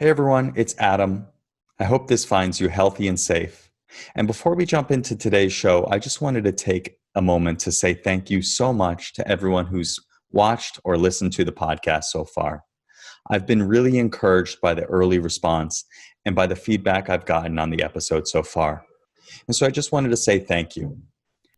Hey everyone, it's Adam. I hope this finds you healthy and safe. And before we jump into today's show, I just wanted to take a moment to say thank you so much to everyone who's watched or listened to the podcast so far. I've been really encouraged by the early response and by the feedback I've gotten on the episode so far. And so I just wanted to say thank you.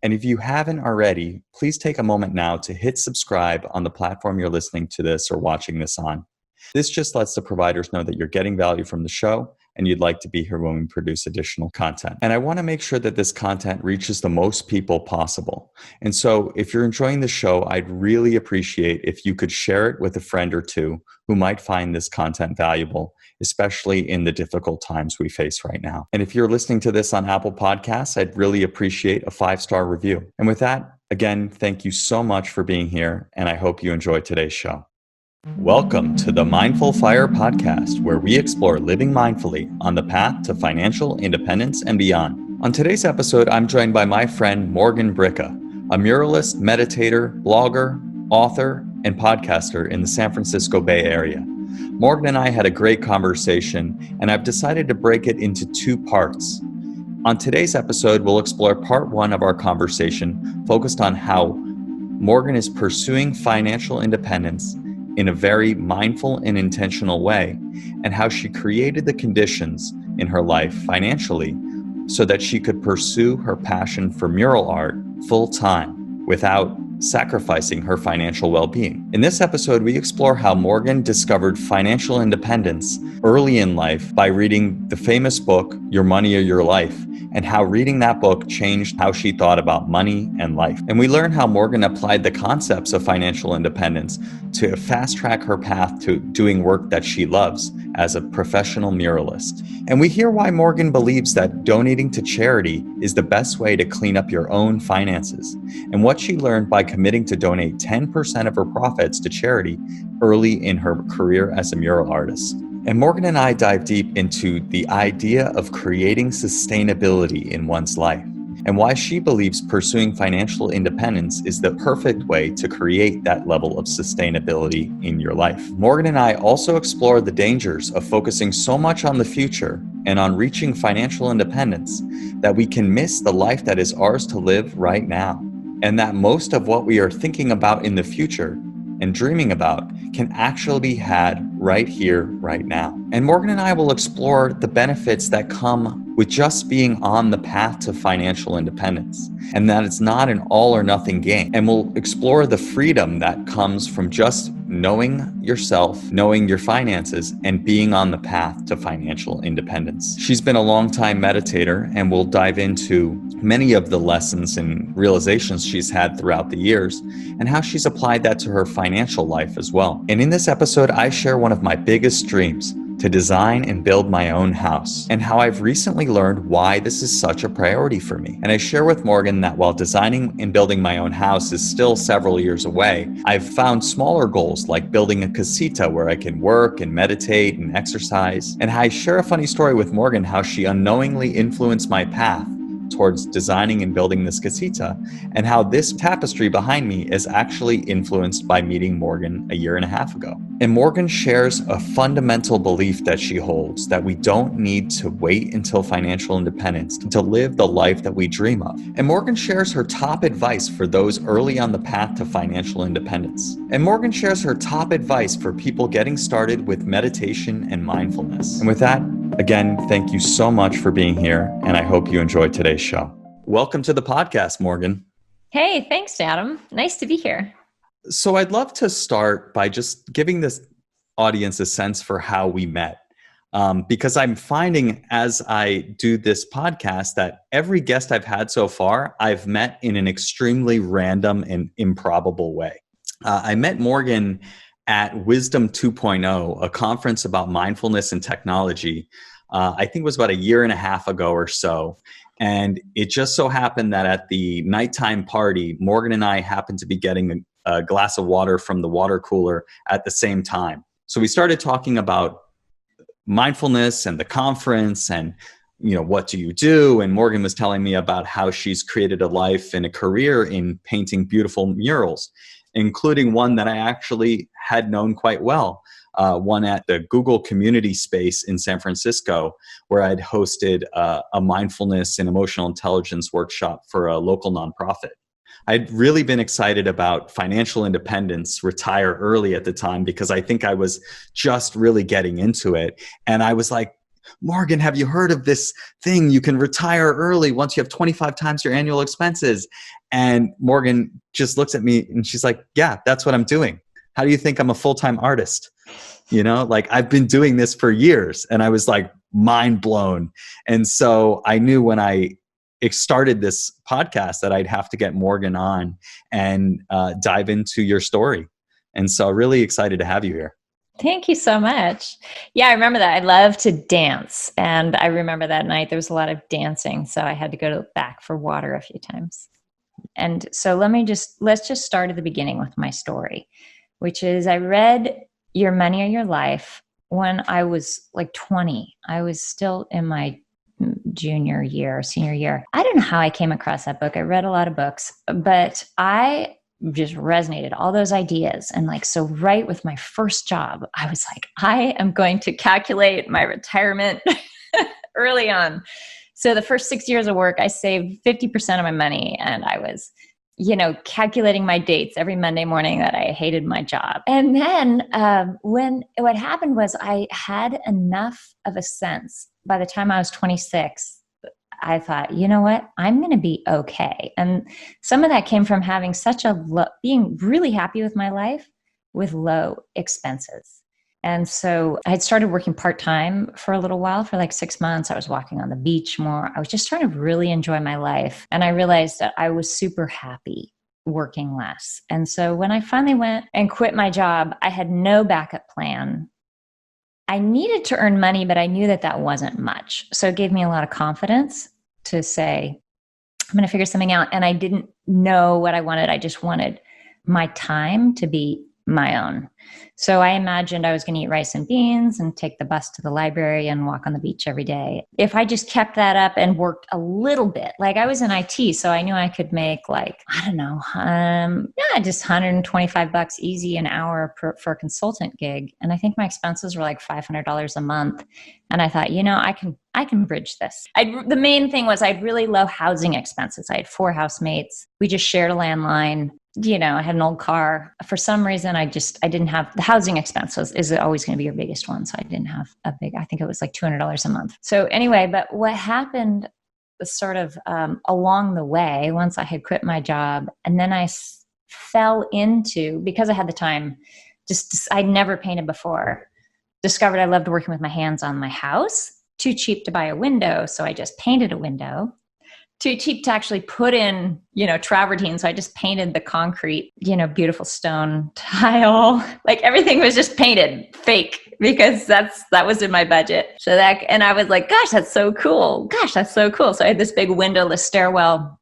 And if you haven't already, please take a moment now to hit subscribe on the platform you're listening to this or watching this on. This just lets the providers know that you're getting value from the show and you'd like to be here when we produce additional content. And I want to make sure that this content reaches the most people possible. And so if you're enjoying the show, I'd really appreciate if you could share it with a friend or two who might find this content valuable, especially in the difficult times we face right now. And if you're listening to this on Apple Podcasts, I'd really appreciate a 5-star review. And with that, again, thank you so much for being here, and I hope you enjoyed today's show. Welcome to the Mindful Fire podcast, where we explore living mindfully on the path to financial independence and beyond. On today's episode, I'm joined by my friend Morgan Bricca, a muralist, meditator, blogger, author, and podcaster in the San Francisco Bay Area. Morgan and I had a great conversation, and I've decided to break it into 2 parts. On today's episode, we'll explore part 1 of our conversation, focused on how Morgan is pursuing financial independence in a very mindful and intentional way, and how she created the conditions in her life financially so that she could pursue her passion for mural art full time without sacrificing her financial well-being. In this episode, we explore how Morgan discovered financial independence early in life by reading the famous book, Your Money or Your Life, and how reading that book changed how she thought about money and life. And we learn how Morgan applied the concepts of financial independence to fast-track her path to doing work that she loves as a professional muralist. And we hear why Morgan believes that donating to charity is the best way to clean up your own finances, and what she learned by committing to donate 10% of her profits to charity early in her career as a mural artist. And Morgan and I dive deep into the idea of creating sustainability in one's life, and why she believes pursuing financial independence is the perfect way to create that level of sustainability in your life. Morgan and I also explore the dangers of focusing so much on the future and on reaching financial independence that we can miss the life that is ours to live right now, and that most of what we are thinking about in the future and dreaming about can actually be had right here, right now. And Morgan and I will explore the benefits that come with just being on the path to financial independence, and that it's not an all or nothing game. And we'll explore the freedom that comes from just knowing yourself, knowing your finances, and being on the path to financial independence. She's been a longtime meditator, and we'll dive into many of the lessons and realizations she's had throughout the years and how she's applied that to her financial life as well. And in this episode, I share one of my biggest dreams: to design and build my own house, and how I've recently learned why this is such a priority for me. And I share with Morgan that while designing and building my own house is still several years away, I've found smaller goals like building a casita where I can work and meditate and exercise. And I share a funny story with Morgan how she unknowingly influenced my path towards designing and building this casita, and how this tapestry behind me is actually influenced by meeting Morgan a year and a half ago. And Morgan shares a fundamental belief that she holds, that we don't need to wait until financial independence to live the life that we dream of. And Morgan shares her top advice for those early on the path to financial independence. And Morgan shares her top advice for people getting started with meditation and mindfulness. And with that, again, thank you so much for being here, and I hope you enjoyed today's show. Welcome to the podcast, Morgan. Hey, thanks, Adam. Nice to be here. So I'd love to start by just giving this audience a sense for how we met, because I'm finding as I do this podcast that every guest I've had so far, I've met in an extremely random and improbable way. I met Morgan at Wisdom 2.0, a conference about mindfulness and technology. I think it was about a year and a half ago or so. And it just so happened that at the nighttime party, Morgan and I happened to be getting a glass of water from the water cooler at the same time. So we started talking about mindfulness and the conference and, what do you do? And Morgan was telling me about how she's created a life and a career in painting beautiful murals, including one that I actually had known quite well. one at the Google community space in San Francisco, where I'd hosted a mindfulness and emotional intelligence workshop for a local nonprofit. I'd really been excited about financial independence, retire early at the time, because I think I was just really getting into it. And I was like, Morgan, have you heard of this thing? You can retire early once you have 25 times your annual expenses. And Morgan just looks at me and she's like, yeah, that's what I'm doing. How do you think I'm a full-time artist? Like I've been doing this for years. And I was like mind blown. And so I knew when I started this podcast that I'd have to get Morgan on and dive into your story. And so really excited to have you here. Thank you so much. Yeah, I remember that. I love to dance. And I remember that night there was a lot of dancing. So I had to go back for water a few times. And so let's just start at the beginning with my story, which is I read Your Money or Your Life when I was like 20. I was still in my senior year. I don't know how I came across that book. I read a lot of books, but I just resonated all those ideas. And like, so right with my first job, I was like, I am going to calculate my retirement early on. So the first 6 years of work, I saved 50% of my money. And I was, calculating my dates every Monday morning that I hated my job. And then what happened was I had enough of a sense by the time I was 26, I thought, you know what, I'm going to be okay. And some of that came from having being really happy with my life with low expenses. And so I had started working part-time for a little while, for like 6 months. I was walking on the beach more. I was just trying to really enjoy my life. And I realized that I was super happy working less. And so when I finally went and quit my job, I had no backup plan. I needed to earn money, but I knew that wasn't much. So it gave me a lot of confidence to say, I'm going to figure something out. And I didn't know what I wanted. I just wanted my time to be my own. So I imagined I was going to eat rice and beans and take the bus to the library and walk on the beach every day. If I just kept that up and worked a little bit, like I was in IT, so I knew I could make just $125 easy an hour for a consultant gig. And I think my expenses were like $500 a month. And I thought, I can bridge this. The main thing was I had really low housing expenses. I had 4 housemates. We just shared a landline. I had an old car. For some reason, I didn't have the housing expenses is always going to be your biggest one. So I didn't have I think it was like $200 a month. So anyway, but what happened was sort of along the way, once I had quit my job, and then I fell into, because I had the time, I'd never painted before, discovered I loved working with my hands on my house. Too cheap to buy a window. So I just painted a window. Too cheap to actually put in, travertine. So I just painted the concrete, beautiful stone tile. Like everything was just painted fake because that was in my budget. And I was like, gosh, that's so cool. So I had this big windowless stairwell,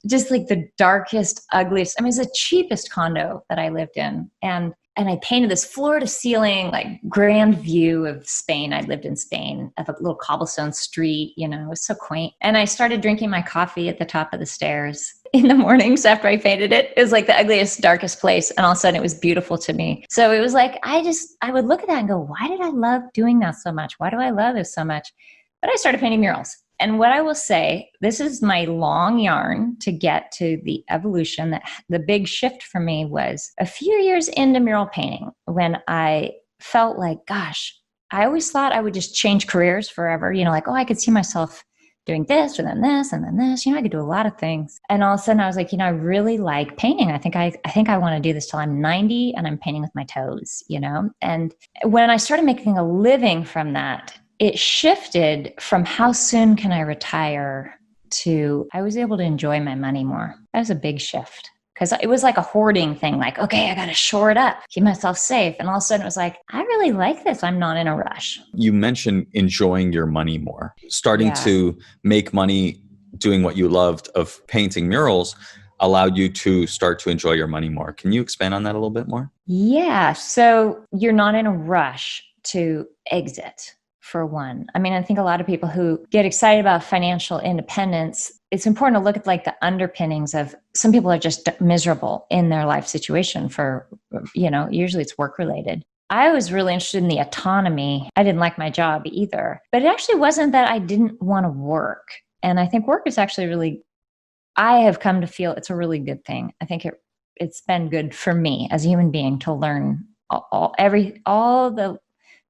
just like the darkest, ugliest. It's the cheapest condo that I lived in. And I painted this floor to ceiling, like grand view of Spain. I lived in Spain, of a little cobblestone street, it was so quaint. And I started drinking my coffee at the top of the stairs in the mornings after I painted it. It was like the ugliest, darkest place. And all of a sudden it was beautiful to me. So it was like, I would look at that and go, why did I love doing that so much? Why do I love this so much? But I started painting murals. And what I will say, this is my long yarn to get to the evolution. That the big shift for me was a few years into mural painting when I felt like, gosh, I always thought I would just change careers forever. I could see myself doing this and then this and then this. I could do a lot of things. And all of a sudden I was like, I really like painting. I think I want to do this till I'm 90 and I'm painting with my toes, And when I started making a living from that, it shifted from how soon can I retire to I was able to enjoy my money more. That was a big shift because it was like a hoarding thing. Like, okay, I got to shore it up, keep myself safe. And all of a sudden it was like, I really like this. I'm not in a rush. You mentioned enjoying your money more, starting to make money doing what you loved of painting murals allowed you to start to enjoy your money more. Can you expand on that a little bit more? Yeah. So you're not in a rush to exit. For one. I think a lot of people who get excited about financial independence, it's important to look at like the underpinnings of some people are just miserable in their life situation for, usually it's work related. I was really interested in the autonomy. I didn't like my job either, but it actually wasn't that I didn't want to work. And I think work is actually really, I have come to feel it's a really good thing. I think it's been good for me as a human being to learn all the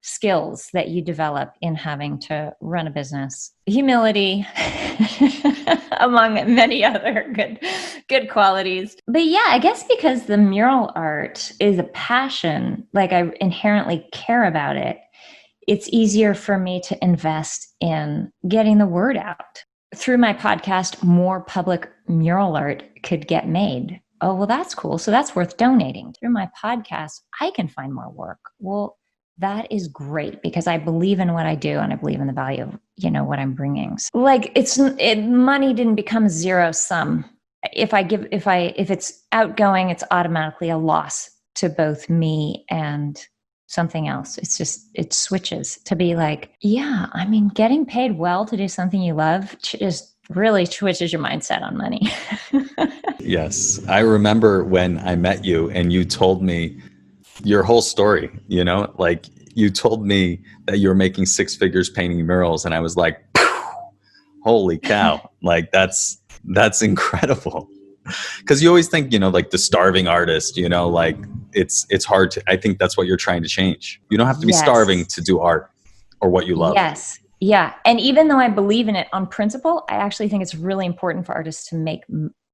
skills that you develop in having to run a business. Humility, among many other good qualities. But yeah, I guess because the mural art is a passion, like I inherently care about it, it's easier for me to invest in getting the word out. Through my podcast, more public mural art could get made. Oh, well, that's cool. So that's worth donating. Through my podcast, I can find more work. Well, that is great because I believe in what I do and I believe in the value of, what I'm bringing. So, like money didn't become zero sum. If it's outgoing, it's automatically a loss to both me and something else. It switches to be like, yeah, I mean, getting paid well to do something you love just really switches your mindset on money. Yes. I remember when I met you and you told me your whole story, like you told me that you were making six figures painting murals. And I was like, holy cow, like that's incredible. Because you always think, like the starving artist, like it's hard to, I think that's what you're trying to change. You don't have to be starving to do art or what you love. Yes. Yeah. And even though I believe in it on principle, I actually think it's really important for artists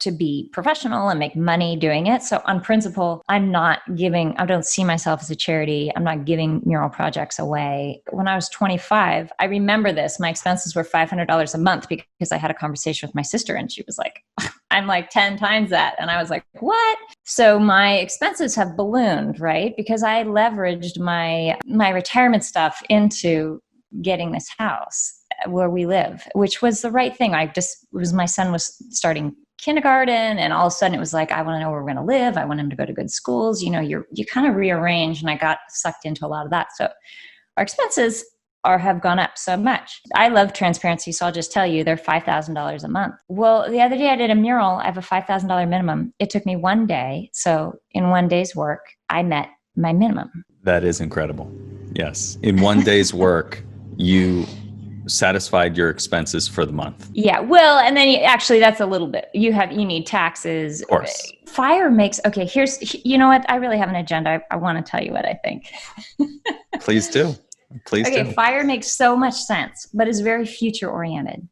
to be professional and make money doing it. So on principle, I don't see myself as a charity. I'm not giving mural projects away. When I was 25, I remember this. My expenses were $500 a month because I had a conversation with my sister and she was like, I'm like 10 times that. And I was like, what? So my expenses have ballooned, right? Because I leveraged my retirement stuff into getting this house where we live, which was the right thing. My son was starting kindergarten and all of a sudden it was like, I want to know where we're going to live. I want him to go to good schools. You kind of rearrange, and I got sucked into a lot of that. So our expenses have gone up so much. I love transparency. So I'll just tell you, they're $5,000 a month. Well, the other day I did a mural. I have a $5,000 minimum. It took me one day. So in one day's work, I met my minimum. That is incredible. Yes. In one day's work, you satisfied your expenses for the month. Yeah. Well, and then that's a little bit, you need taxes. Of course. Fire makes, okay, you know what? I really have an agenda. I want to tell you what I think. Please do. Okay. Fire makes so much sense, but is very future oriented.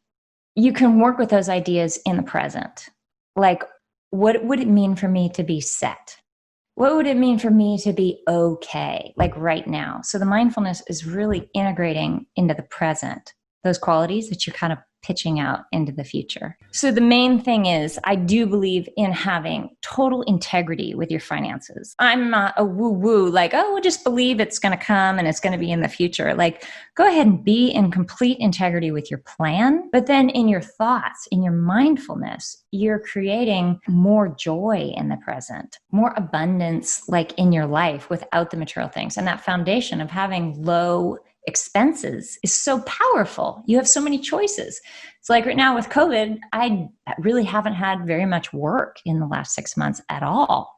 You can work with those ideas in the present. Like, what would it mean for me to be set? What would it mean for me to be okay, like right now? So the mindfulness is really integrating into the present those qualities that you're kind of pitching out into the future. So the main thing is, I do believe in having total integrity with your finances. I'm not a woo-woo, like, oh, we'll just believe it's going to come and it's going to be in the future. Like, go ahead and be in complete integrity with your plan. But then in your thoughts, in your mindfulness, you're creating more joy in the present, more abundance, like in your life without the material things. And that foundation of having low expenses is so powerful. You have so many choices. It's like right now with COVID, I really haven't had very much work in the last 6 months at all.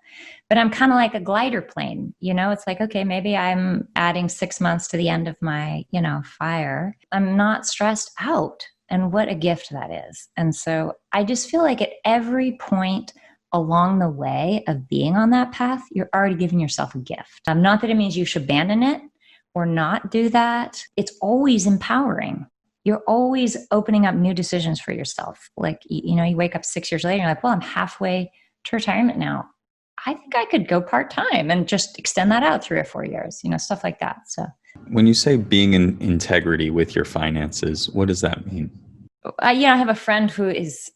But I'm kind of like a glider plane. It's like, okay, maybe I'm adding 6 months to the end of my, fire. I'm not stressed out. And what a gift that is. And so I just feel like at every point along the way of being on that path, you're already giving yourself a gift. Not that it means you should abandon it or not do that. It's always empowering. You're always opening up new decisions for yourself. Like, you wake up 6 years later, and you're like, well, I'm halfway to retirement now. I think I could go part-time and just extend that out 3 or 4 years, stuff like that. So when you say being in integrity with your finances, what does that mean? I have a friend who is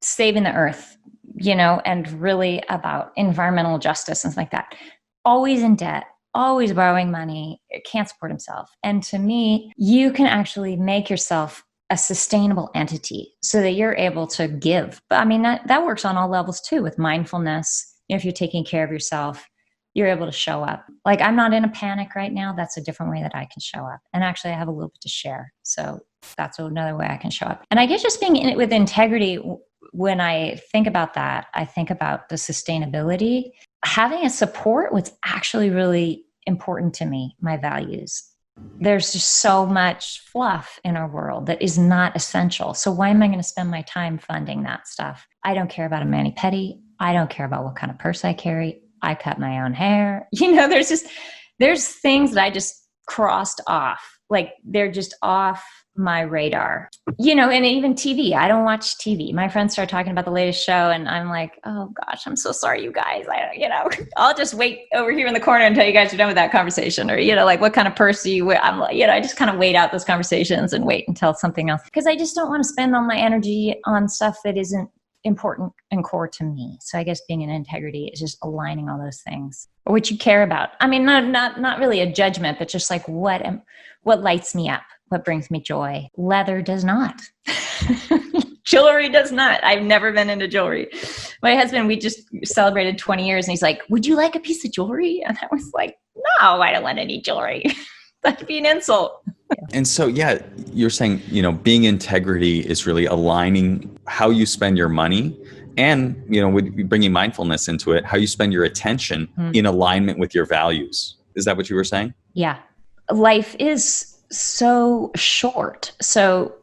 saving the earth, and really about environmental justice and stuff like that. Always in debt, always borrowing money, can't support himself. And to me, you can actually make yourself a sustainable entity so that you're able to give. But I mean, that works on all levels too, with mindfulness. If you're taking care of yourself, you're able to show up. Like, I'm not in a panic right now. That's a different way that I can show up. And actually, I have a little bit to share. So that's another way I can show up. And I guess just being in it with integrity, when I think about that, I think about the sustainability. Having a support was actually really important to me, my values. There's just so much fluff in our world that is not essential. So why am I going to spend my time funding that stuff? I don't care about a mani-pedi. I don't care about what kind of purse I carry. I cut my own hair. There's things that I just crossed off. Like they're just off my radar, and even TV. I don't watch TV. My friends start talking about the latest show and I'm like, oh gosh, I'm so sorry, you guys. I'll just wait over here in the corner until you guys are done with that conversation. Or, like, what kind of purse do you wear? I'm like, I just kind of wait out those conversations and wait until something else. Because I just don't want to spend all my energy on stuff that isn't important and core to me. So I guess being in integrity is just aligning all those things, or what you care about. I mean, not really a judgment, but just like what lights me up, what brings me joy. Leather does not. Jewelry does not. I've never been into jewelry. My husband, we just celebrated 20 years and he's like, would you like a piece of jewelry? And I was like, no, I don't want any jewelry. That'd be an insult. And so, yeah, you're saying, being integrity is really aligning how you spend your money and, with bringing mindfulness into it, how you spend your attention in alignment with your values. Is that what you were saying? Yeah. Life is so short. So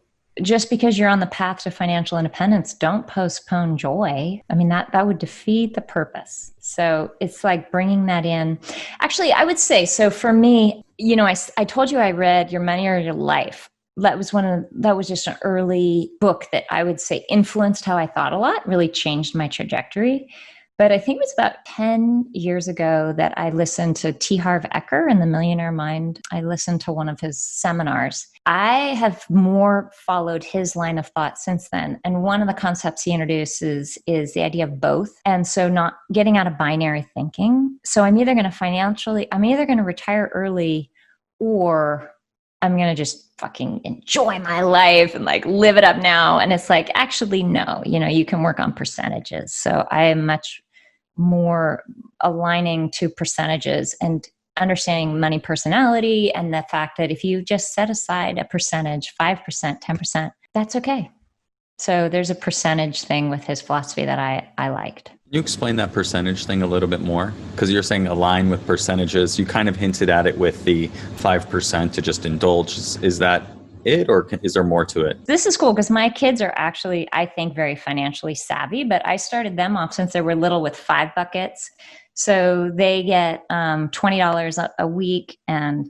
just because you're on the path to financial independence, don't postpone joy. I mean, that would defeat the purpose. So it's like bringing that in. Actually, I would say, so for me, I told you I read Your Money or Your Life. That was just an early book that I would say influenced how I thought a lot, really changed my trajectory. But I think it was about 10 years ago that I listened to T. Harv Eker in The Millionaire Mind. I listened to one of his seminars. I have more followed his line of thought since then. And one of the concepts he introduces is the idea of both. And so not getting out of binary thinking. So I'm either going to retire early, or I'm going to just fucking enjoy my life and like live it up now. And it's like, actually, no, you can work on percentages. So I am much more aligning to percentages and understanding money personality, and the fact that if you just set aside a percentage, 5%, 10%, that's okay. So there's a percentage thing with his philosophy that I liked. Can you explain that percentage thing a little bit more? Because you're saying align with percentages. You kind of hinted at it with the 5% to just indulge. Is that it, or is there more to it? This is cool because my kids are actually, I think, very financially savvy, but I started them off since they were little with 5 buckets. So they get $20 a week, and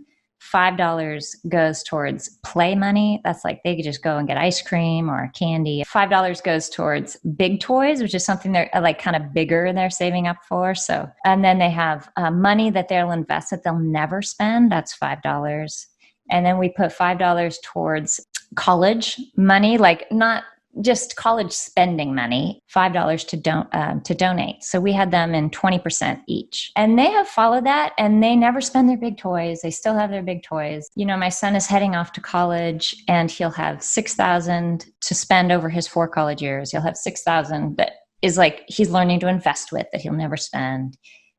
$5 goes towards play money. That's like they could just go and get ice cream or candy. $5 goes towards big toys, which is something they're like kind of bigger and they're saving up for. So, and then they have money that they'll invest that they'll never spend. That's $5. And then we put $5 towards college money, like not just college spending money, $5 to donate. So we had them in 20% each. And they have followed that, and they never spend their big toys. They still have their big toys. My son is heading off to college, and he'll have $6,000 to spend over his 4 college years. He'll have $6,000 that is like he's learning to invest with that he'll never spend.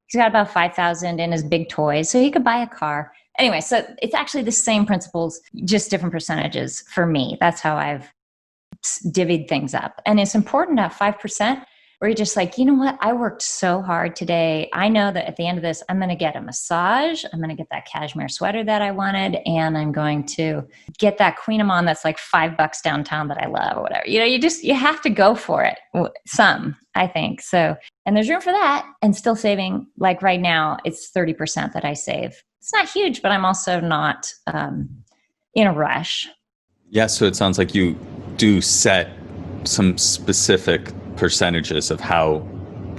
He's got about $5,000 in his big toys, so he could buy a car. Anyway, so it's actually the same principles, just different percentages for me. That's how I've divvied things up. And it's important to have 5% where you're just like, you know what? I worked so hard today. I know that at the end of this, I'm going to get a massage. I'm going to get that cashmere sweater that I wanted. And I'm going to get that Queen Amon that's like $5 downtown that I love or whatever. You have to go for it. Some, I think. So, and there's room for that, and still saving. Like right now, it's 30% that I save. It's not huge, but I'm also not in a rush. Yeah, so it sounds like you do set some specific percentages of how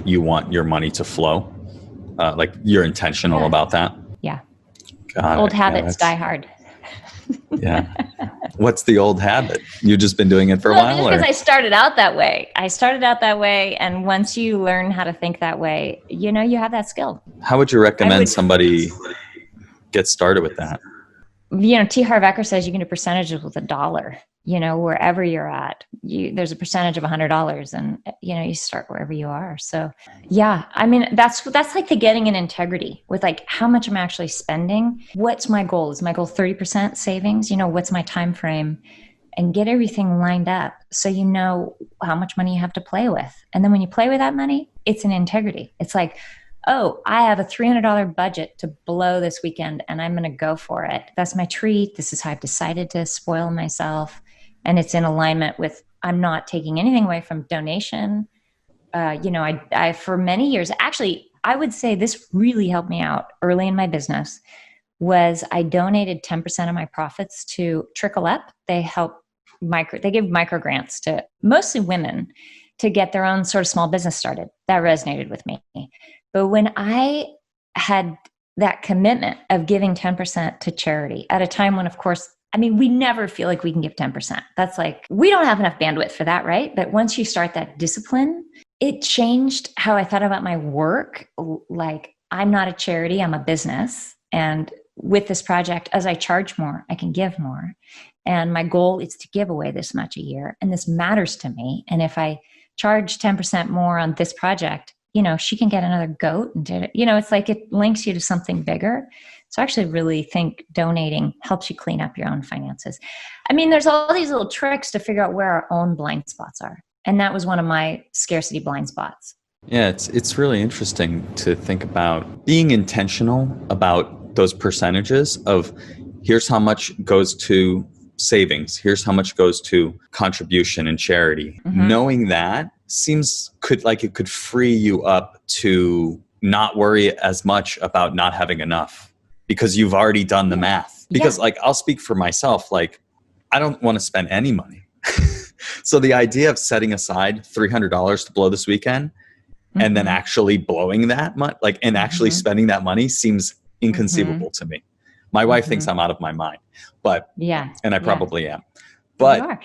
you want your money to flow. Like you're intentional about that. Yeah. Old habits die hard. Yeah. What's the old habit? You've just been doing it for a while? Because I started out that way. And once you learn how to think that way, you have that skill. How would you recommend somebody get started with that? T. Harv Eker says you can do percentages with $1. Wherever you're at, there's a percentage of $100, and you start wherever you are. So yeah, I mean, that's like the getting in integrity with like how much I'm actually spending. What's my goal? Is my goal 30% savings? What's my time frame? And get everything lined up so you know how much money you have to play with. And then when you play with that money, it's an integrity. It's like, oh, I have a $300 budget to blow this weekend and I'm going to go for it. That's my treat. This is how I've decided to spoil myself. And it's in alignment with, I'm not taking anything away from donation. I for many years, actually, I would say this really helped me out early in my business, was I donated 10% of my profits to Trickle Up. They give micro grants to mostly women to get their own sort of small business started. That resonated with me. But when I had that commitment of giving 10% to charity at a time when, of course, I mean, we never feel like we can give 10%. That's like, we don't have enough bandwidth for that, right? But once you start that discipline, it changed how I thought about my work. Like, I'm not a charity, I'm a business. And with this project, as I charge more, I can give more. And my goal is to give away this much a year. And this matters to me. And if I charge 10% more on this project, she can get another goat and it's like it links you to something bigger. So I actually really think donating helps you clean up your own finances. I mean, there's all these little tricks to figure out where our own blind spots are. And that was one of my scarcity blind spots. Yeah, it's really interesting to think about being intentional about those percentages of here's how much goes to savings, here's how much goes to contribution and charity. Mm-hmm. Knowing that it could free you up to not worry as much about not having enough because you've already done the math. Because I'll speak for myself, I don't want to spend any money. So the idea of setting aside $300 to blow this weekend and then actually blowing that much, actually spending that money sees inconceivable to me. My wife thinks I'm out of my mind, but and I probably am. But you are.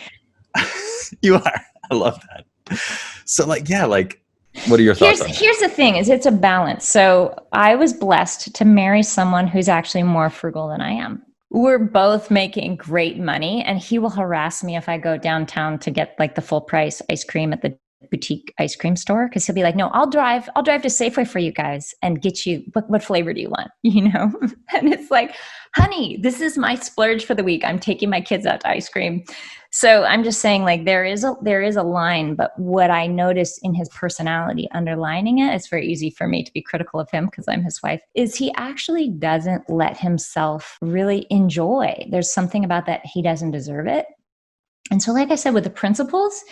You are. I love that. So what are your thoughts on that? Here's the thing, is it's a balance. So I was blessed to marry someone who's actually more frugal than I am. We're both making great money, and he will harass me if I go downtown to get the full price ice cream at the boutique ice cream store, because he'll be like, no, I'll drive to Safeway for you guys and get you, what flavor do you want? And it's like, honey, this is my splurge for the week. I'm taking my kids out to ice cream. So I'm just saying, there is a line, but what I notice in his personality underlining it, it's very easy for me to be critical of him because I'm his wife, is he actually doesn't let himself really enjoy. There's something about that he doesn't deserve it. And so, like I said, with the principles,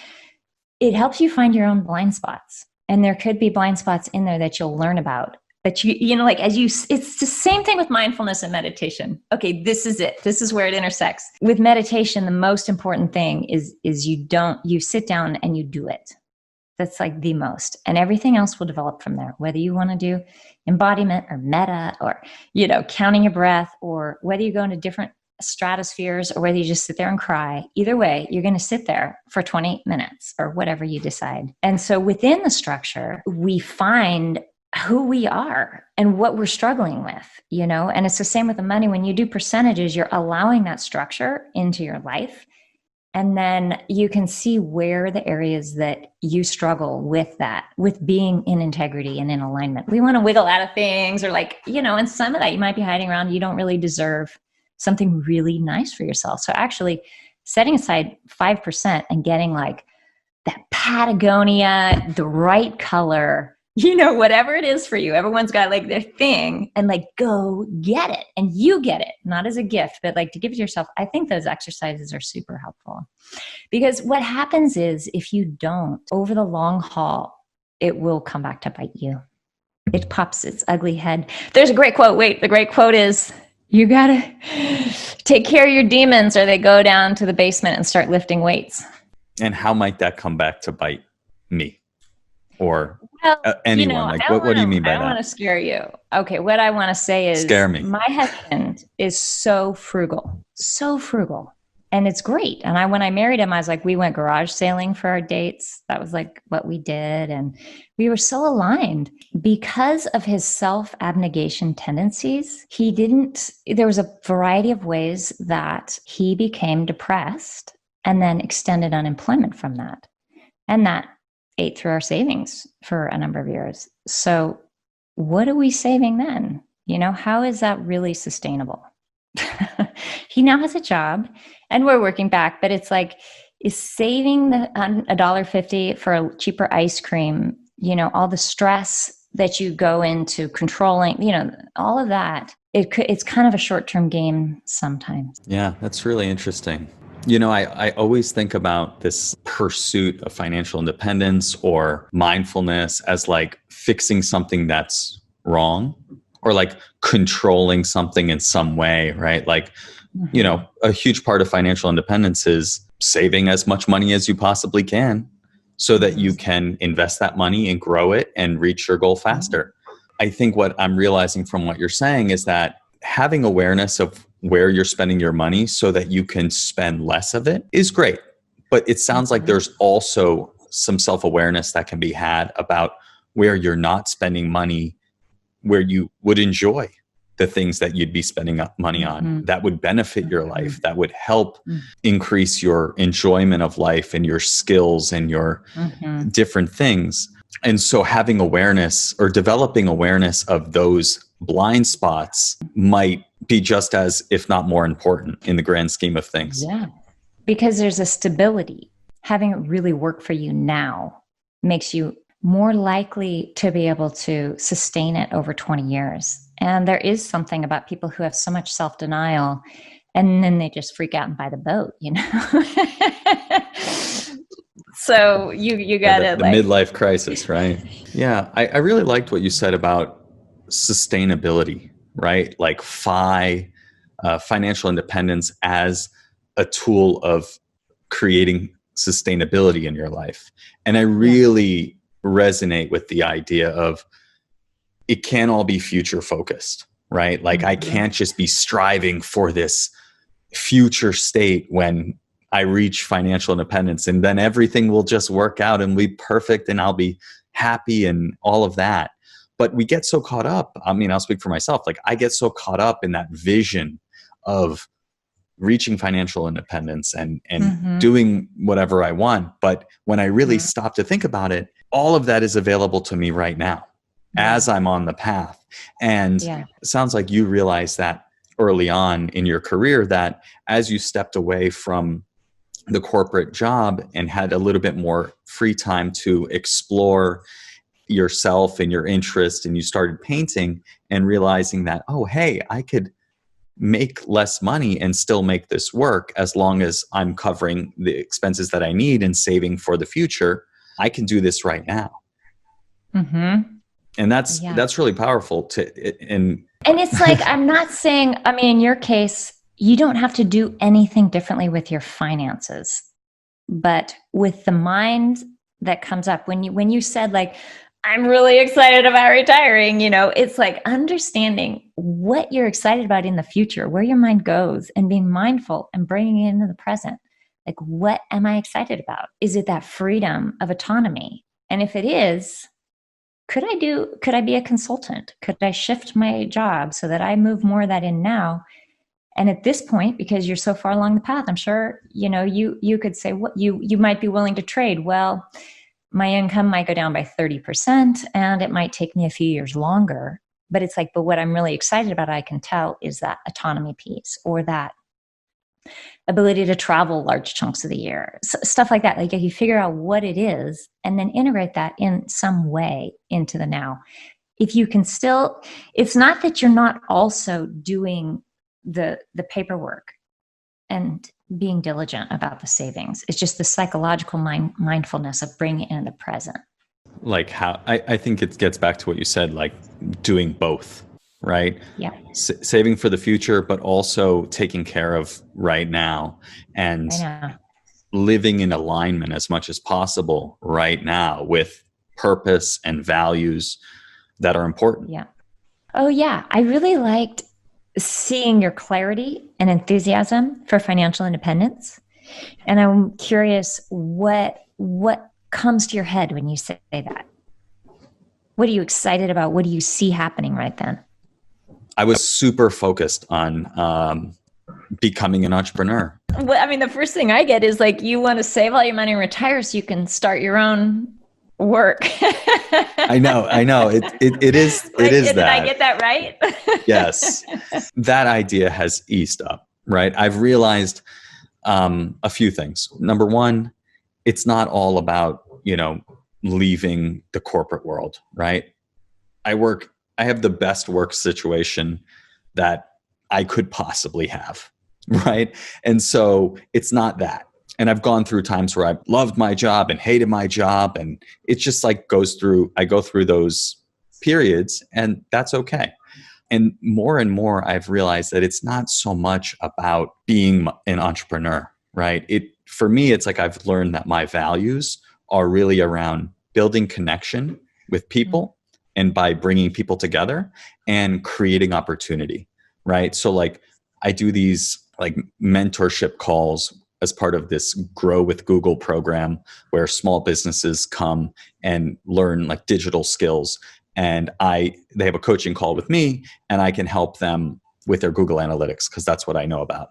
it helps you find your own blind spots. And there could be blind spots in there that you'll learn about. But it's the same thing with mindfulness and meditation. Okay, this is it. This is where it intersects. With meditation, the most important thing is you sit down and you do it. That's the most. And everything else will develop from there. Whether you want to do embodiment or metta or, counting your breath, or whether you go into different stratospheres or whether you just sit there and cry, either way, you're going to sit there for 20 minutes or whatever you decide. And so within the structure, we find who we are and what we're struggling with, and it's the same with the money. When you do percentages, you're allowing that structure into your life. And then you can see where the areas that you struggle with with being in integrity and in alignment. We want to wiggle out of things or and some of that you might be hiding around. You don't really deserve something really nice for yourself. So actually setting aside 5% and getting that Patagonia, the right color, whatever it is for you, everyone's got their thing, and go get it. And you get it, not as a gift, but to give it to yourself. I think those exercises are super helpful, because what happens is if you don't, over the long haul, it will come back to bite you. It pops its ugly head. There's a great quote. Wait, the great quote is, you got to take care of your demons or they go down to the basement and start lifting weights. And how might that come back to bite me or anyone? What do you mean by that? I don't want to scare you. Okay, what I want to say is, scare me. My husband is so frugal. And it's great. And when I married him, I was we went garage sailing for our dates. That was what we did. And we were so aligned because of his self-abnegation tendencies. There was a variety of ways that he became depressed and then extended unemployment from that. And that ate through our savings for a number of years. So what are we saving then? How is that really sustainable? He now has a job and we're working back, but it's is saving the $1.50 for a cheaper ice cream, all the stress that you go into controlling, all of that. It's kind of a short-term game sometimes. Yeah, that's really interesting. I always think about this pursuit of financial independence or mindfulness as like fixing something that's wrong or like controlling something in some way, right? Like, a huge part of financial independence is saving as much money as you possibly can so that you can invest that money and grow it and reach your goal faster. I think what I'm realizing from what you're saying is that having awareness of where you're spending your money so that you can spend less of it is great. But it sounds like there's also some self-awareness that can be had about where you're not spending money, where you would enjoy the things that you'd be spending money on that would benefit your life, that would help increase your enjoyment of life and your skills and your different things. And so having awareness or developing awareness of those blind spots might be just as, if not more important in the grand scheme of things. Yeah, because there's a stability. Having it really work for you now makes you more likely to be able to sustain it over 20 years. And there is something about people who have so much self-denial and then they just freak out and buy the boat, So you got it. The midlife crisis, right? Yeah. I really liked what you said about sustainability, right? Like financial independence as a tool of creating sustainability in your life. And I really resonate with the idea of it can't all be future focused, right? Like I can't just be striving for this future state when I reach financial independence and then everything will just work out and be perfect and I'll be happy and all of that. But we get so caught up. I mean, I'll speak for myself. Like I get so caught up in that vision of reaching financial independence and doing whatever I want. But when I really stop to think about it, all of that is available to me right now as I'm on the path. And it sounds like you realized that early on in your career, that as you stepped away from the corporate job and had a little bit more free time to explore yourself and your interest, and you started painting and realizing that, oh, hey, I could make less money and still make this work as long as I'm covering the expenses that I need and saving for the future. I can do this right now. And that's really powerful and it's like, I'm not saying, I mean, in your case, you don't have to do anything differently with your finances, but with the mind that comes up when you said like, I'm really excited about retiring, it's like understanding what you're excited about in the future, where your mind goes and being mindful and bringing it into the present. Like, what am I excited about? Is it that freedom of autonomy? And if it is, could I be a consultant? Could I shift my job so that I move more of that in now? And at this point, because you're so far along the path, I'm sure, you could say what you might be willing to trade. Well, my income might go down by 30% and it might take me a few years longer. But it's like, but what I'm really excited about, I can tell, is that autonomy piece or that ability to travel large chunks of the year, stuff like that. Like if you figure out what it is and then integrate that in some way into the now. If you can still, it's not that you're not also doing the paperwork and being diligent about the savings. It's just the psychological mindfulness of bringing it in the present. Like how, I think it gets back to what you said, like doing both, right? Yeah. Saving for the future, but also taking care of right now and living in alignment as much as possible right now with purpose and values that are important. Yeah. Oh yeah. I really liked seeing your clarity and enthusiasm for financial independence. And I'm curious what comes to your head when you say that? What are you excited about? What do you see happening right then? I was super focused on becoming an entrepreneur. Well, I mean, the first thing I get is like, you want to save all your money and retire so you can start your own work. I know. It is that. Did I get that right? Yes. That idea has eased up, right? I've realized a few things. Number one, it's not all about, leaving the corporate world, right? I have the best work situation that I could possibly have. Right. And so it's not that. And I've gone through times where I've loved my job and hated my job. And it's just like I go through those periods, and that's okay. And more, I've realized that it's not so much about being an entrepreneur, right? For me, it's like I've learned that my values are really around building connection with people and by bringing people together and creating opportunity, right? So like I do these like mentorship calls as part of this Grow with Google program where small businesses come and learn like digital skills. And they have a coaching call with me, and I can help them with their Google Analytics because that's what I know about.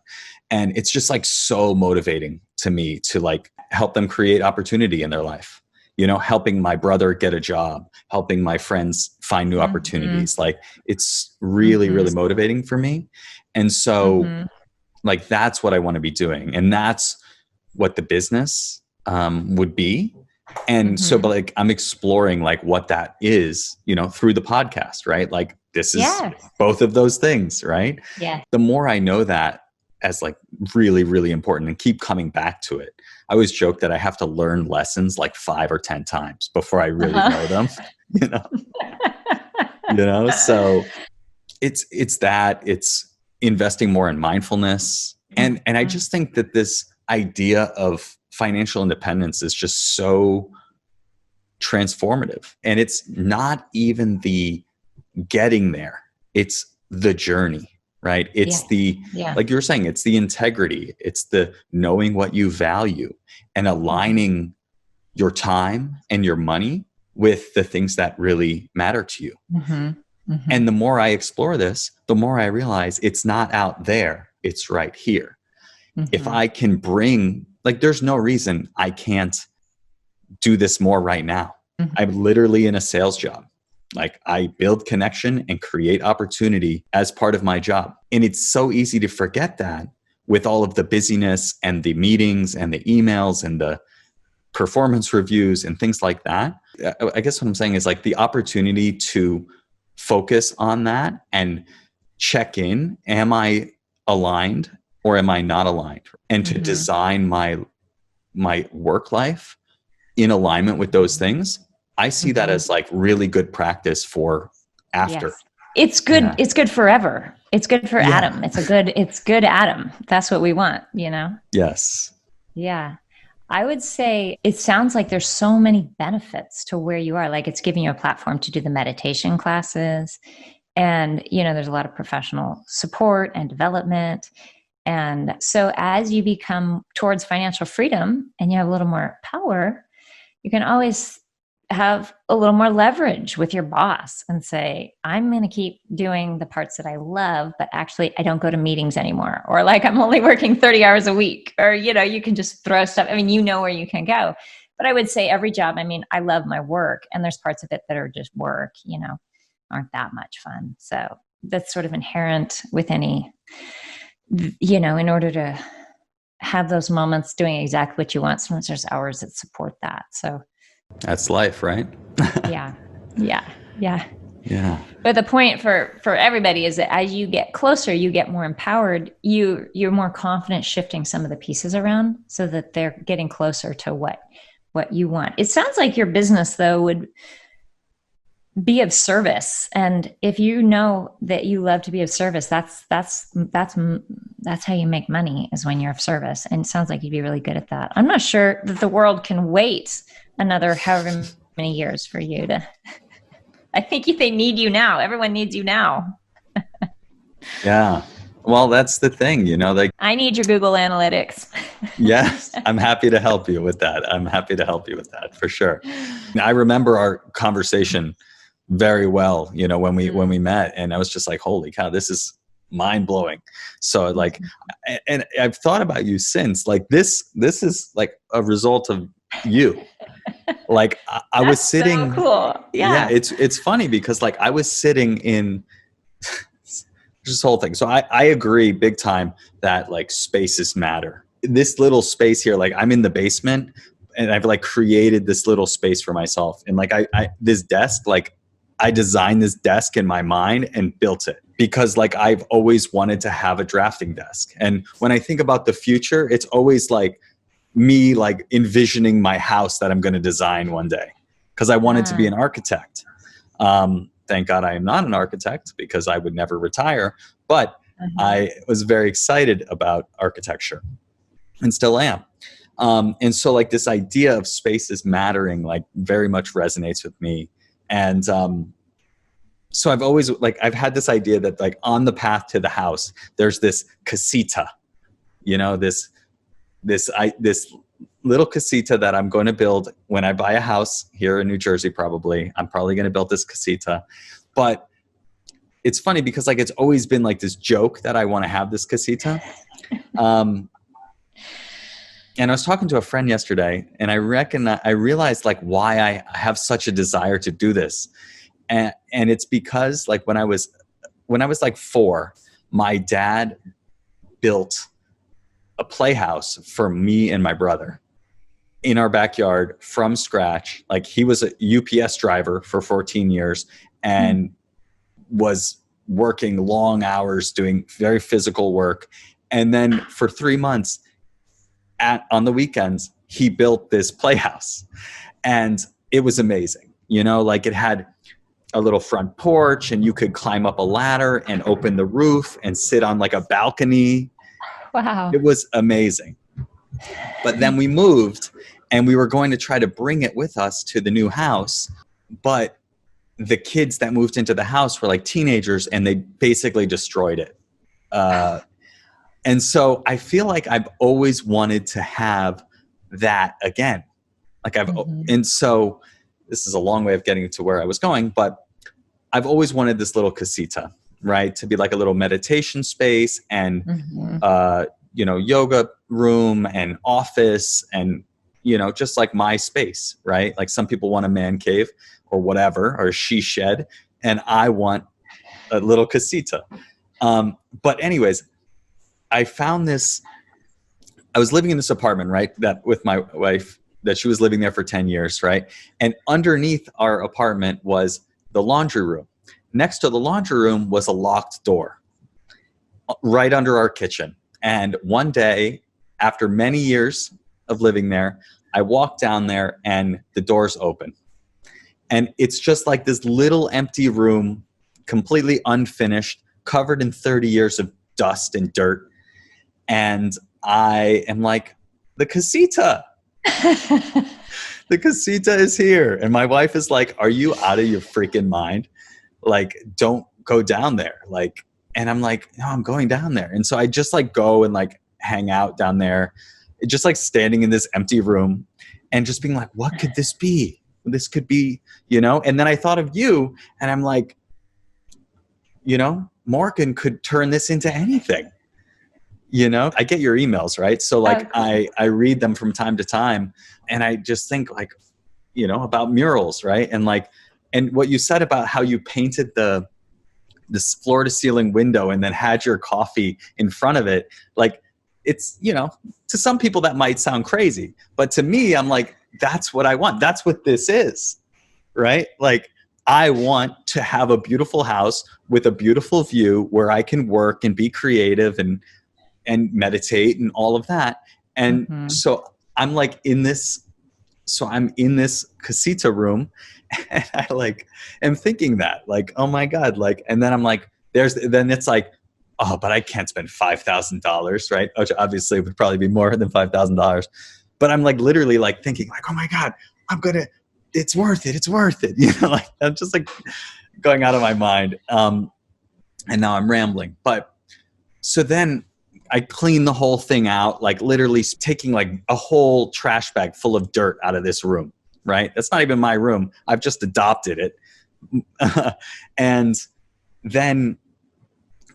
And it's just like so motivating to me to like help them create opportunity in their life. You know, helping my brother get a job, helping my friends find new opportunities. Like it's really, really motivating for me. And so like that's what I want to be doing. And that's what the business would be. And so, but like I'm exploring like what that is, you know, through the podcast, right? Like this is both of those things, right? Yeah. The more I know that as like really, really important and keep coming back to it. I always joke that I have to learn lessons like 5 or 10 times before I really know them, you know, so it's investing more in mindfulness. And I just think that this idea of financial independence is just so transformative. And it's not even the getting there, it's the journey, right? It's like you were saying, it's the integrity, it's the knowing what you value and aligning your time and your money with the things that really matter to you. And the more I explore this, the more I realize it's not out there, it's right here. If I can bring, like, there's no reason I can't do this more right now. I'm literally in a sales job. Like I build connection and create opportunity as part of my job. And it's so easy to forget that with all of the busyness and the meetings and the emails and the performance reviews and things like that. I guess what I'm saying is like the opportunity to focus on that and check in. Am I aligned or am I not aligned? And to design my work life in alignment with those things. I see that as like really good practice for after. Yes. It's good. Yeah. It's good forever. It's good for Adam. It's good Adam. That's what we want, you know? Yes. Yeah. I would say it sounds like there's so many benefits to where you are. Like it's giving you a platform to do the meditation classes. And, you know, there's a lot of professional support and development. And so as you become towards financial freedom and you have a little more power, you can always have a little more leverage with your boss and say, I'm going to keep doing the parts that I love, but actually I don't go to meetings anymore. Or like I'm only working 30 hours a week, or, you know, you can just throw stuff. I mean, you know where you can go. But I would say every job, I mean, I love my work and there's parts of it that are just work, you know, aren't that much fun. So that's sort of inherent with any, you know, in order to have those moments doing exactly what you want. Sometimes there's hours that support that. So that's life, right? Yeah. But the point for everybody is that as you get closer, you get more empowered. You're more confident shifting some of the pieces around so that they're getting closer to what you want. It sounds like your business though would be of service, and if you know that you love to be of service, that's how you make money, is when you're of service. And it sounds like you'd be really good at that. I'm not sure that the world can wait another however many years for you to. I think they need you now. Everyone needs you now. Yeah. Well, that's the thing, you know, like I need your Google Analytics. Yes, I'm happy to help you with that. For sure. I remember our conversation very well, you know, when we met, and I was just like, holy cow, this is mind blowing. So like, and I've thought about you since, like this is like a result of you. Like I was sitting. So cool. Yeah. It's funny because like I was sitting in this whole thing. So I agree big time that like spaces matter. This little space here, like I'm in the basement and I've like created this little space for myself. And like I this desk, like I designed this desk in my mind and built it because like I've always wanted to have a drafting desk. And when I think about the future, it's always like me like envisioning my house that I'm going to design one day because I wanted to be an architect. Thank God I am not an architect because I would never retire, but I was very excited about architecture and still am. And so like this idea of spaces mattering like very much resonates with me. And so I've always like, I've had this idea that like on the path to the house, there's this casita, you know, this little casita that I'm going to build when I buy a house here in New Jersey. Probably I'm probably going to build this casita, but it's funny because like it's always been like this joke that I want to have this casita. And I was talking to a friend yesterday, and I realized like why I have such a desire to do this, and it's because like when I was like 4, my dad built a playhouse for me and my brother in our backyard from scratch. Like he was a UPS driver for 14 years and was working long hours doing very physical work, and then for 3 months on the weekends, he built this playhouse, and it was amazing. You know, like it had a little front porch, and you could climb up a ladder and open the roof and sit on like a balcony. Wow. It was amazing. But then we moved, and we were going to try to bring it with us to the new house, but the kids that moved into the house were like teenagers, and they basically destroyed it. And so I feel like I've always wanted to have that again. Like and so this is a long way of getting to where I was going, but I've always wanted this little casita, right? To be like a little meditation space and, you know, yoga room and office and, you know, just like my space, right? Like some people want a man cave or whatever, or a she shed, and I want a little casita. But anyways, I found this, I was living in this apartment, right? That with my wife, that she was living there for 10 years, right? And underneath our apartment was the laundry room. Next to the laundry room was a locked door right under our kitchen. And one day, after many years of living there, I walked down there and the door's open. And it's just like this little empty room, completely unfinished, covered in 30 years of dust and dirt. And I am like, the casita. The casita is here. And my wife is like, are you out of your freaking mind? Like, don't go down there. Like, and I'm like, no, I'm going down there. And so I just like go and like hang out down there, just like standing in this empty room and just being like, what could this be? This could be, you know? And then I thought of you, and I'm like, you know, Morgan could turn this into anything. You know, I get your emails, right? So like I read them from time to time, and I just think like, you know, about murals, right? And like, and what you said about how you painted this floor to ceiling window and then had your coffee in front of it. Like it's, you know, to some people that might sound crazy, but to me, I'm like, that's what I want. That's what this is, right? Like I want to have a beautiful house with a beautiful view where I can work and be creative and meditate and all of that. And so I'm like in this, so I'm in this casita room, and I like am thinking that like, oh my God, like, and then I'm like, then it's like, oh, but I can't spend $5,000, right? Which obviously would probably be more than $5,000. But I'm like literally like thinking like, oh my God, it's worth it. It's worth it. You know, like I'm just like going out of my mind. And now I'm rambling. But so then I cleaned the whole thing out, like literally taking like a whole trash bag full of dirt out of this room, right? That's not even my room. I've just adopted it. And then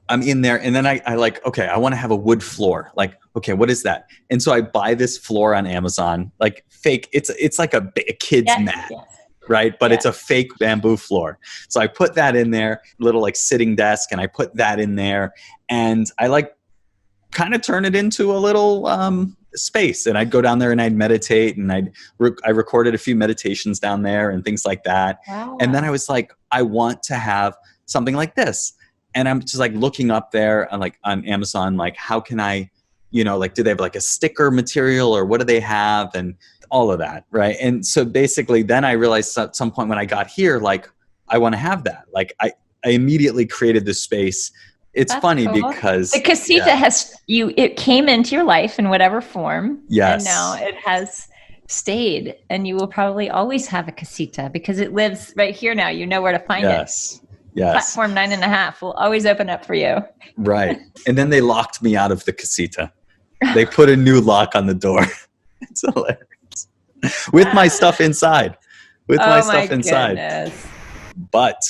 I'm in there, and then I like, okay, I want to have a wood floor. Like, okay, what is that? And so I buy this floor on Amazon, like fake. It's like a kid's mat, right? But it's a fake bamboo floor. So I put that in there, little like sitting desk, and I put that in there, and I like kind of turn it into a little space, and I'd go down there and I'd meditate, and I recorded a few meditations down there and things like that. Wow. And then I was like, I want to have something like this. And I'm just like looking up there on like on Amazon, like how can I, like, do they have like a sticker material or what do they have, and all of that, right? And so basically then I realized at some point when I got here, like, I want to have that. Like I immediately created this space. It's That's funny cool. because the casita it came into your life in whatever form. Yes. And now it has stayed, and you will probably always have a casita because it lives right here now. You know where to find it. Yes. Platform 9.5 will always open up for you. Right. And then they locked me out of the casita. They put a new lock on the door. It's hilarious. With my stuff inside. Goodness. But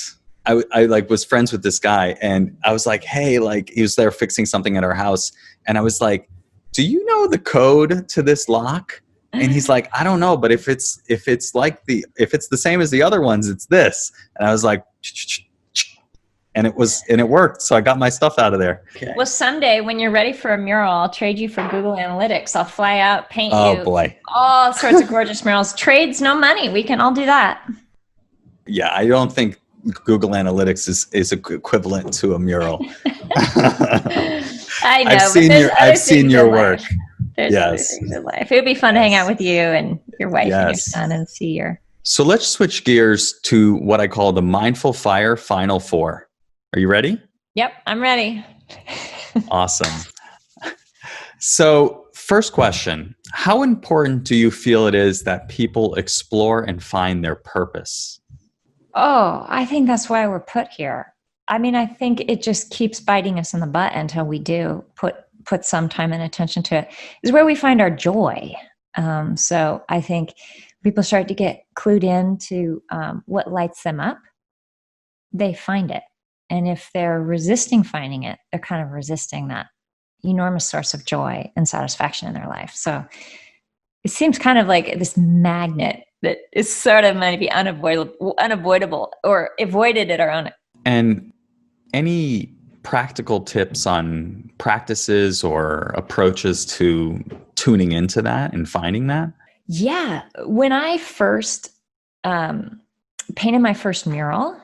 I like was friends with this guy, and I was like, hey, like, he was there fixing something at our house, and I was like, do you know the code to this lock? And he's like, I don't know, but if it's the same as the other ones, it's this. And I was like, and it worked. So I got my stuff out of there. Okay. Well, someday when you're ready for a mural, I'll trade you for Google Analytics. I'll fly out, paint you. Oh boy. All sorts of gorgeous murals. Trades, no money. We can all do that. Yeah, I don't think Google Analytics is equivalent to a mural. I know. I've seen your work. There's yes. other things in life. It would be fun to hang out with you and your wife and your son and see your. So let's switch gears to what I call the Mindful Fire Final Four. Are you ready? Yep, I'm ready. Awesome. So first question, how important do you feel it is that people explore and find their purpose? Oh, I think that's why we're put here. I mean, I think it just keeps biting us in the butt until we do put some time and attention to it. Is where we find our joy. So I think people start to get clued into what lights them up. They find it. And if they're resisting finding it, they're kind of resisting that enormous source of joy and satisfaction in their life. So it seems kind of like this magnet that is sort of might be unavoidable or avoided at our own. And any practical tips on practices or approaches to tuning into that and finding that? Yeah. When I first painted my first mural,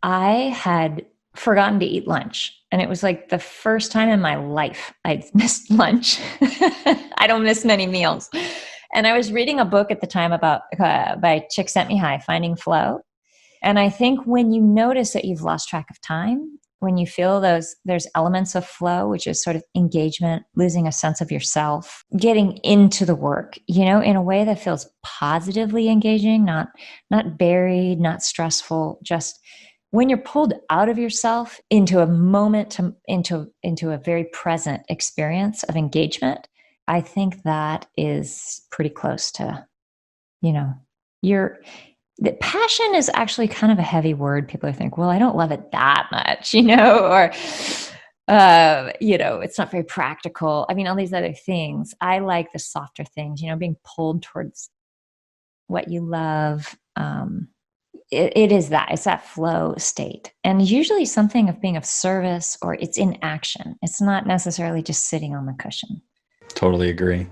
I had forgotten to eat lunch. And it was like the first time in my life I'd missed lunch. I don't miss many meals. And I was reading a book at the time about by Csikszentmihalyi, Finding Flow. And I think when you notice that you've lost track of time, when you feel there's elements of flow, which is sort of engagement, losing a sense of yourself, getting into the work, in a way that feels positively engaging, not buried, not stressful, just when you're pulled out of yourself into a moment, into a very present experience of engagement, I think that is pretty close to, the passion is actually kind of a heavy word. People think, well, I don't love it that much, or, it's not very practical. I mean, all these other things. I like the softer things, being pulled towards what you love. It's that flow state. And usually something of being of service, or it's in action. It's not necessarily just sitting on the cushion. Totally agree.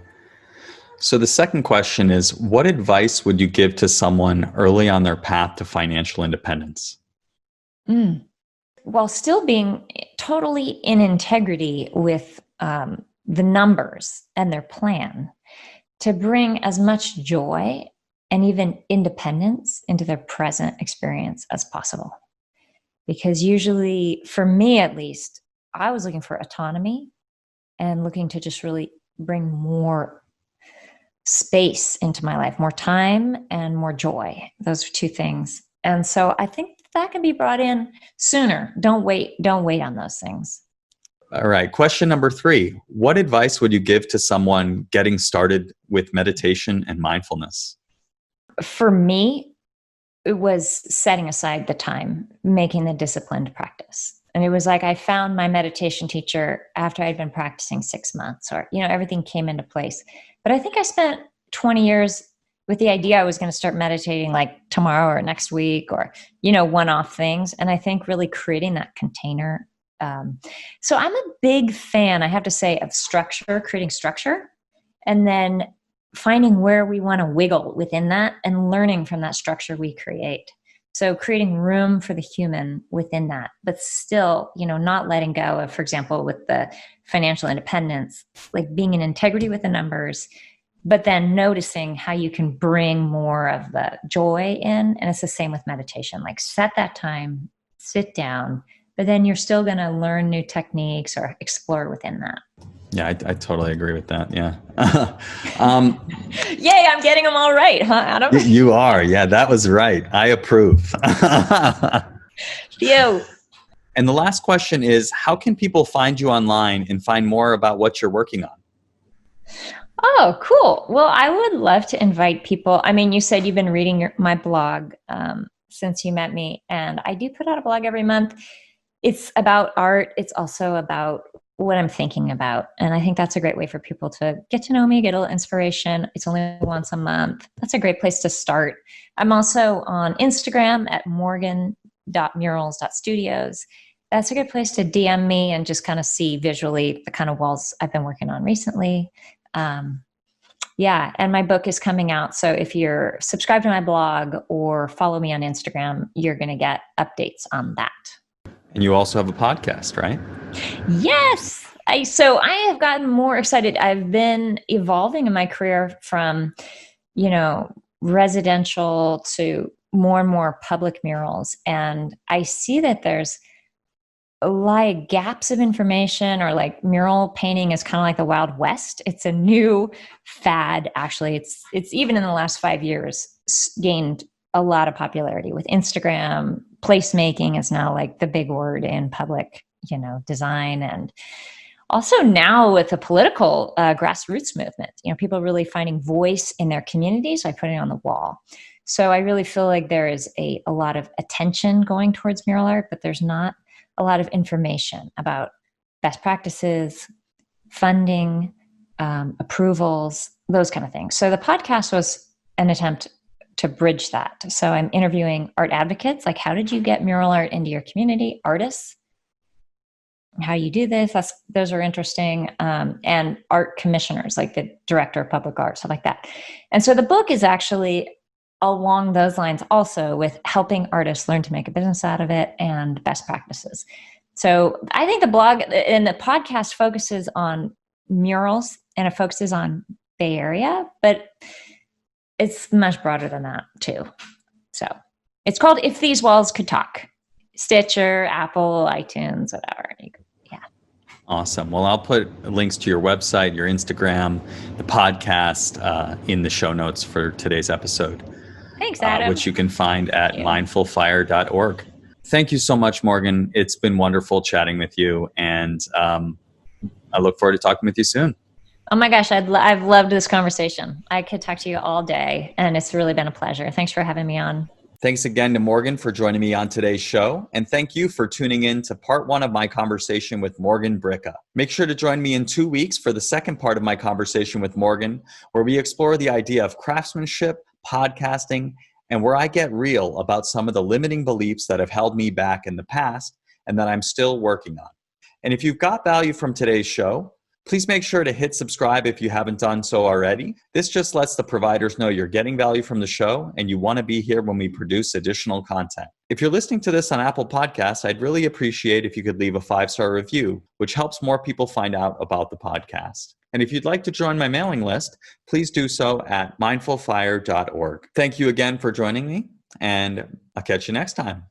So the second question is, what advice would you give to someone early on their path to financial independence? While still being totally in integrity with the numbers and their plan, to bring as much joy and even independence into their present experience as possible. Because usually, for me at least, I was looking for autonomy and looking to just really bring more space into my life, more time and more joy. Those are two things. And so I think that can be brought in sooner. Don't wait on those things. All right. Question number 3. What advice would you give to someone getting started with meditation and mindfulness? For me, it was setting aside the time, making the disciplined practice. And it was like I found my meditation teacher after I'd been practicing 6 months, or, everything came into place. But I think I spent 20 years with the idea I was going to start meditating like tomorrow or next week, or, one-off things. And I think really creating that container So I'm a big fan, I have to say, of structure, creating structure, and then finding where we want to wiggle within that and learning from that structure we create. So creating room for the human within that, but still, not letting go of, for example, with the financial independence, like being in integrity with the numbers, but then noticing how you can bring more of the joy in. And it's the same with meditation, like set that time, sit down, but then you're still going to learn new techniques or explore within that. Yeah, I totally agree with that. Yeah. Yay, I'm getting them all right, huh, Adam? You are. Yeah, that was right. I approve. Phew. And the last question is, how can people find you online and find more about what you're working on? Oh, cool. Well, I would love to invite people. I mean, you said you've been reading my blog since you met me, and I do put out a blog every month. It's about art. It's also about what I'm thinking about. And I think that's a great way for people to get to know me, get a little inspiration. It's only once a month. That's a great place to start. I'm also on Instagram at morgan.murals.studios. That's a good place to DM me and just kind of see visually the kind of walls I've been working on recently. Yeah, and my book is coming out. So if you're subscribed to my blog or follow me on Instagram, you're going to get updates on that. And you also have a podcast, right? Yes. So I have gotten more excited. I've been evolving in my career from, residential to more and more public murals. And I see that there's like gaps of information, or like mural painting is kind of like the Wild West. It's a new fad. Actually, it's even in the last 5 years gained a lot of popularity with Instagram. Placemaking is now like the big word in public, design. And also now with the political grassroots movement, people really finding voice in their communities by putting it on the wall. So I really feel like there is a lot of attention going towards mural art, but there's not a lot of information about best practices, funding, approvals, those kind of things. So the podcast was an attempt to bridge that. So I'm interviewing art advocates, like how did you get mural art into your community, artists, how you do this, those are interesting, and art commissioners, like the director of public art, stuff like that. And so the book is actually along those lines also, with helping artists learn to make a business out of it and best practices. So I think the blog and the podcast focuses on murals and it focuses on Bay Area, but it's much broader than that too. So it's called If These Walls Could Talk. Stitcher, Apple, iTunes, whatever. Yeah. Awesome. Well, I'll put links to your website, your Instagram, the podcast in the show notes for today's episode. Thanks, Adam. Which you can find at mindfulfire.org. Thank you so much, Morgan. It's been wonderful chatting with you, and I look forward to talking with you soon. Oh my gosh, I've loved this conversation. I could talk to you all day, and it's really been a pleasure. Thanks for having me on. Thanks again to Morgan for joining me on today's show. And thank you for tuning in to part 1 of my conversation with Morgan Bricca. Make sure to join me in 2 weeks for the second part of my conversation with Morgan, where we explore the idea of craftsmanship, podcasting, and where I get real about some of the limiting beliefs that have held me back in the past and that I'm still working on. And if you've got value from today's show, please make sure to hit subscribe if you haven't done so already. This just lets the providers know you're getting value from the show and you want to be here when we produce additional content. If you're listening to this on Apple Podcasts, I'd really appreciate if you could leave a 5-star review, which helps more people find out about the podcast. And if you'd like to join my mailing list, please do so at mindfulfire.org. Thank you again for joining me, and I'll catch you next time.